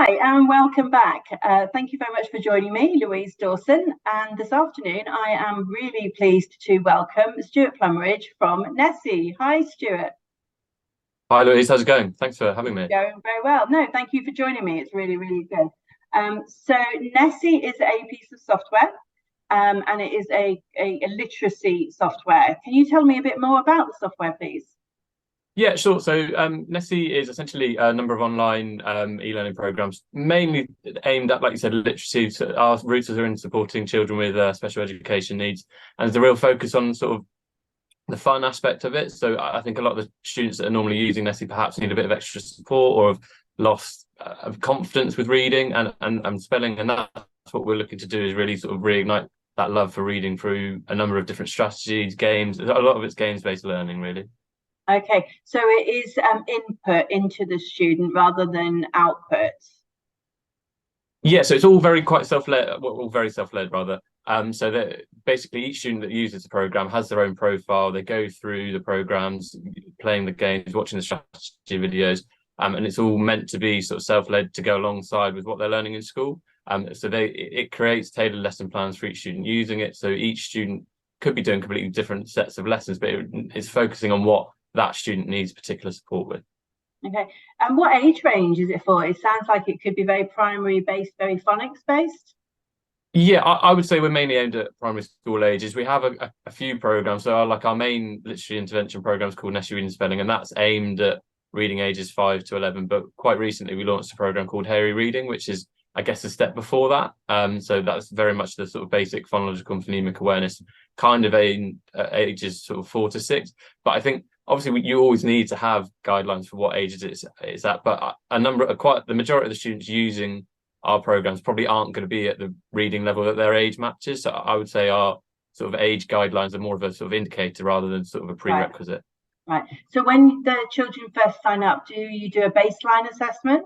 Hi, and welcome back. Thank you very much for joining me, Louise Dawson. And this afternoon, I am really pleased to welcome Stuart Plumridge from Nessy. Hi, Stuart. Hi Louise, how's it going? Thanks for having me. Going very well. No, thank you for joining me. It's really, really good. So Nessy is a piece of software, and it is a literacy software. Can you tell me a bit more about the software, please? Yeah, sure. So Nessy is essentially a number of online e-learning programs, mainly aimed at, like you said, literacy. So our roots are in supporting children with special education needs, and there's a real focus on sort of the fun aspect of it. So I think a lot of the students that are normally using Nessy perhaps need a bit of extra support or have lost confidence with reading and spelling, and that's what we're looking to do, is really sort of reignite that love for reading through a number of different strategies, games. A lot of it's games-based learning, really. Okay, so it is input into the student rather than output. Yeah, so it's all very quite self-led, well, all very self-led rather. So that basically each student that uses the program has their own profile. They go through the programs, playing the games, watching the strategy videos, and it's all meant to be sort of self-led to go alongside with what they're learning in school. So it creates tailored lesson plans for each student using it. So each student could be doing completely different sets of lessons, but it's focusing on what that student needs particular support with. Okay, and what age range is it for? It sounds like it could be very primary based, very phonics based. Yeah, I would say we're mainly aimed at primary school ages. We have a few programs. So our main literary intervention program is called Nessy Reading and Spelling, and that's aimed at reading ages 5 to 11. But quite recently we launched a program called Hairy Reading, which is, I guess, a step before that. So that's very much the sort of basic phonological and phonemic awareness, kind of aimed at ages sort of 4 to 6. But I think obviously you always need to have guidelines for what ages it's at. But the majority of the students using our programs probably aren't going to be at the reading level that their age matches. So I would say our sort of age guidelines are more of a sort of indicator rather than sort of a prerequisite. Right. So when the children first sign up, do you do a baseline assessment?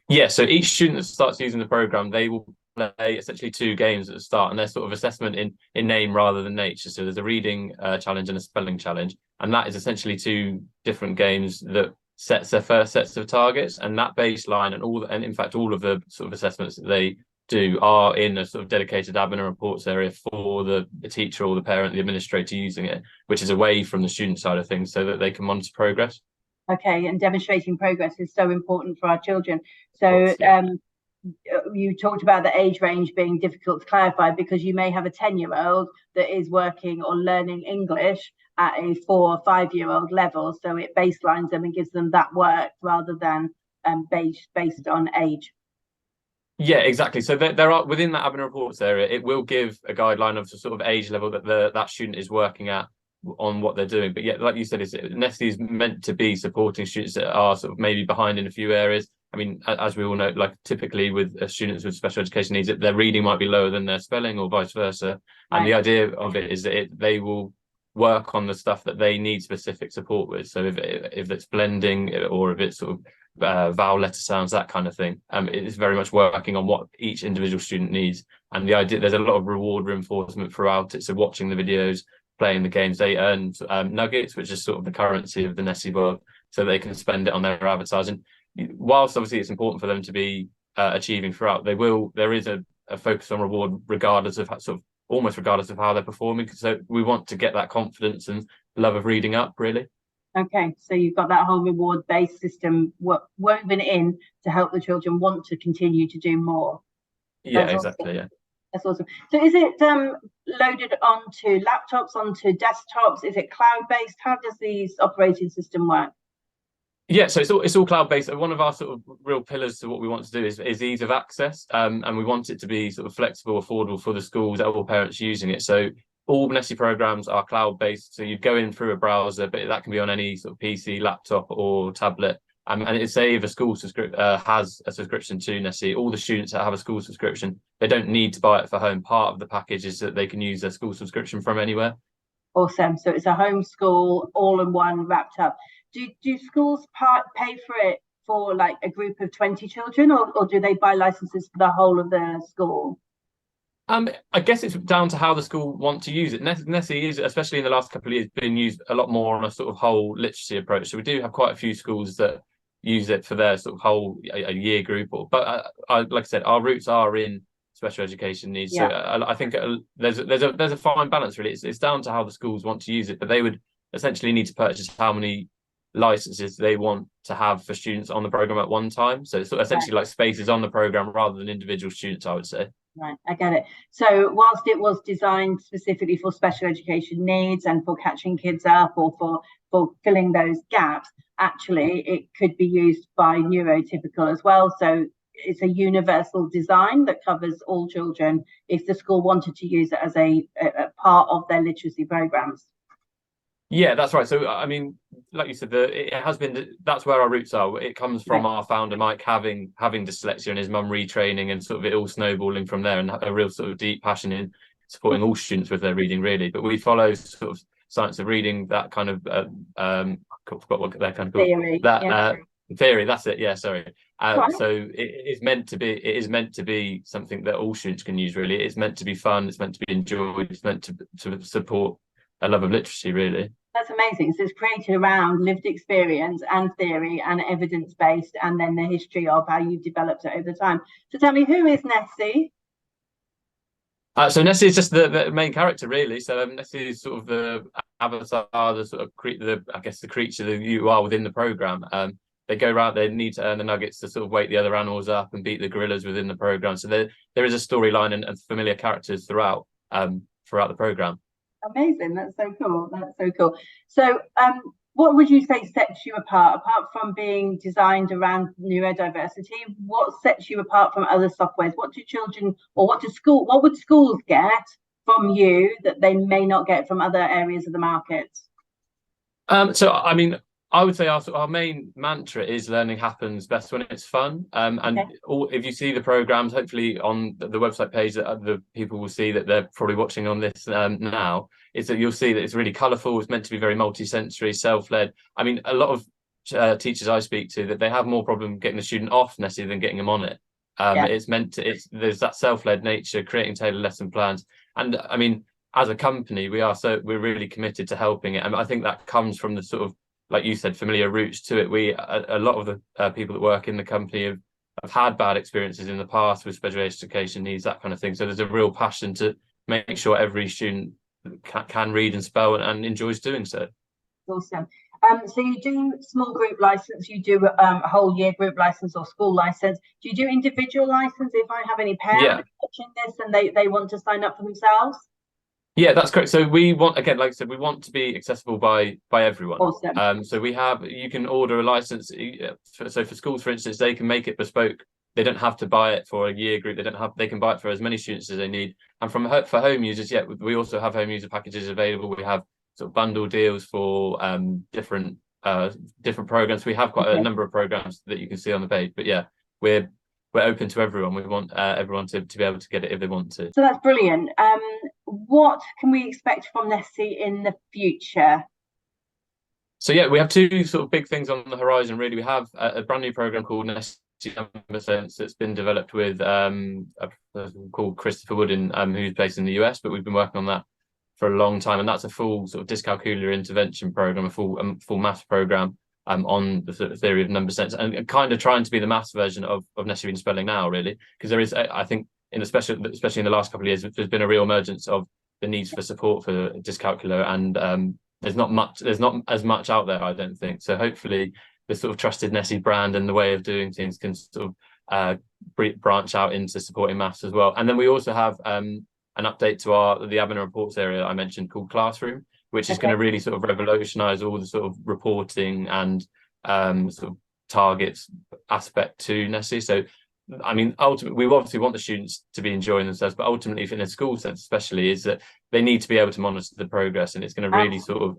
Yeah, so each student that starts using the program, they will play essentially two games at the start, and they're sort of assessment in name rather than nature. So there's a reading challenge and a spelling challenge, and that is essentially two different games that sets their first sets of targets, and that baseline and in fact all of the sort of assessments that they do are in a sort of dedicated admin and reports area for the teacher or the parent, the administrator using it, which is away from the student side of things, so that they can monitor progress. Okay, and demonstrating progress is so important for our children. So Course, yeah. you talked about the age range being difficult to clarify, because you may have a 10-year-old that is working or learning English at a 4 or 5-year-old level, so it baselines them and gives them that work rather than based on age. Yeah, exactly. So there are, within that admin reports area, it will give a guideline of the sort of age level that that student is working at on what they're doing. But yeah, like you said, Nessy is meant to be supporting students that are sort of maybe behind in a few areas. I mean, as we all know, like typically with students with special education needs, their reading might be lower than their spelling or vice versa. Right. And the idea of it is that they will work on the stuff that they need specific support with. So if it's blending or if it's sort of vowel letter sounds, that kind of thing. It's very much working on what each individual student needs. And the idea, there's a lot of reward reinforcement throughout it. So watching the videos, playing the games, they earn nuggets, which is sort of the currency of the Nessy world, so they can spend it on their avatars. And whilst obviously it's important for them to be achieving throughout, there is a focus on reward regardless of almost regardless of how they're performing. So we want to get that confidence and love of reading up, really. Okay, so you've got that whole reward-based system woven in to help the children want to continue to do more. Yeah, That's exactly. awesome. Yeah. That's awesome. So is it loaded onto laptops, onto desktops? Is it cloud-based? How does these operating system work? Yeah, so it's all cloud based. One of our sort of real pillars to what we want to do is ease of access, and we want it to be sort of flexible, affordable for the schools, all parents using it. So all Nessy programs are cloud based. So you go in through a browser, but that can be on any sort of PC, laptop, or tablet. And it's say if a school has a subscription to Nessy, all the students that have a school subscription, they don't need to buy it for home. Part of the package is that they can use their school subscription from anywhere. Awesome. So it's a homeschool, all in one, wrapped up. Do schools pay for it for like a group of 20 children, or do they buy licenses for the whole of the school? I guess it's down to how the school want to use it. Nessy is, especially in the last couple of years, been used a lot more on a sort of whole literacy approach. So we do have quite a few schools that use it for their sort of whole a year group. But like I said, our roots are in special education needs. So I think there's a fine balance really. It's down to how the schools want to use it, but they would essentially need to purchase how many licenses they want to have for students on the program at one time. So it's essentially like spaces on the program rather than individual students, I would say. Right, I get it. So whilst it was designed specifically for special education needs and for catching kids up or for filling those gaps, actually it could be used by neurotypical as well. So it's a universal design that covers all children if the school wanted to use it as a part of their literacy programs. Yeah, that's right. So, I mean, like you said, it has been, that's where our roots are. It comes from our founder, Mike, having dyslexia and his mum retraining and sort of it all snowballing from there, and a real sort of deep passion in supporting all students with their reading, really. But we follow sort of science of reading, that kind of, I forgot what they're kind of called. Theory. Theory, that's it. Yeah, sorry. So it is meant to be something that all students can use, really. It's meant to be fun. It's meant to be enjoyed. It's meant to support a love of literacy, really. That's amazing. So it's created around lived experience and theory and evidence-based, and then the history of how you've developed it over time. So tell me, who is Nessy? So Nessy is just the main character, really. So Nessy is sort of the avatar, the sort of I guess the creature that you are within the program. They go around. They need to earn the nuggets to sort of wake the other animals up and beat the gorillas within the program. So there is a storyline and familiar characters throughout the program. Amazing. That's so cool. That's so cool. So what would you say sets you apart from being designed around neurodiversity? What sets you apart from other softwares? What do children, or what would schools get from you that they may not get from other areas of the market? So I mean, I would say our main mantra is learning happens best when it's fun. If you see the programs, hopefully on the website page that the people will see that they're probably watching on this now, is that you'll see that it's really colourful. It's meant to be very multi-sensory, self-led. I mean, a lot of teachers I speak to, that they have more problem getting the student off Nessy than getting them on it. There's that self-led nature, creating tailored lesson plans. And I mean, as a company, we're really committed to helping it. And I think that comes from the sort of, like you said, familiar roots to it. A lot of the people that work in the company have had bad experiences in the past with special education needs, that kind of thing. So there's a real passion to make sure every student can read and spell and enjoys doing so. Awesome. So you do small group license, you do a whole year group license or school license. Do you do individual license if I have any parents watching this and they want to sign up for themselves? Yeah, that's correct. So we want, again, like I said, we want to be accessible by everyone. Awesome. So you can order a license. So for schools, for instance, they can make it bespoke. They don't have to buy it for a year group. They can buy it for as many students as they need. And for home users, we also have home user packages available. We have sort of bundle deals for different programs. We have quite a number of programs that you can see on the page. But yeah, we're open to everyone. We want everyone to be able to get it if they want to. So that's brilliant. What can we expect from Nessy in the future? So yeah, we have two sort of big things on the horizon, really. We have a brand new program called Nessy Number Sense that's been developed with a person called Christopher Wooden, who's based in the US, but we've been working on that for a long time. And that's a full sort of dyscalculia intervention program, a full maths program on the sort of theory of number sense, and kind of trying to be the maths version of Nessy Reading Spelling now, really, because there is, I think, especially in the last couple of years, there's been a real emergence of the needs for support for dyscalculia, and there's not as much out there, I don't think. So hopefully the sort of trusted Nessy brand and the way of doing things can sort of branch out into supporting maths as well. And then we also have an update to the admin reports area I mentioned called Classroom, which is going to really sort of revolutionize all the sort of reporting and sort of targets aspect to Nessy. So, I mean, ultimately, we obviously want the students to be enjoying themselves, but ultimately, in a school sense especially, is that they need to be able to monitor the progress, and it's going to really sort of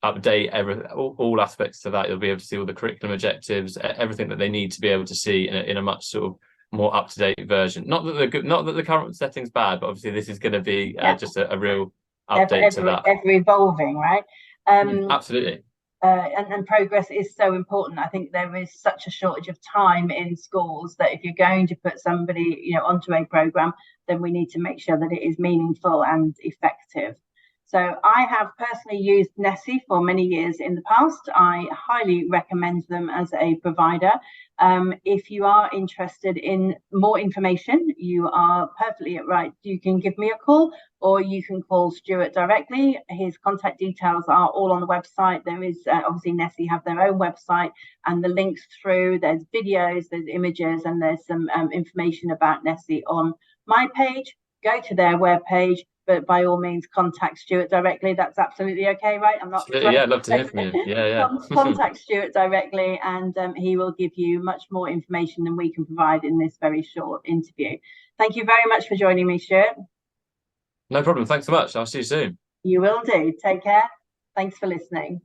update all aspects to that. You'll be able to see all the curriculum objectives, everything that they need to be able to see in a much sort of more up-to-date version. Not that the current setting's bad, but obviously this is going to be just a real update to that. Ever evolving, right? Absolutely. And progress is so important. I think there is such a shortage of time in schools that if you're going to put somebody, onto a program, then we need to make sure that it is meaningful and effective. So I have personally used Nessy for many years in the past. I highly recommend them as a provider. If you are interested in more information, you are perfectly right. You can give me a call, or you can call Stuart directly. His contact details are all on the website. There is obviously Nessy have their own website, and the links through, there's videos, there's images, and there's some information about Nessy on my page. Go to their webpage, but by all means contact Stuart directly. That's absolutely okay, right? I'm not. Yeah, I'd love to hear from you. Yeah. Contact Stuart directly, and he will give you much more information than we can provide in this very short interview. Thank you very much for joining me, Stuart. No problem. Thanks so much. I'll see you soon. You will do. Take care. Thanks for listening.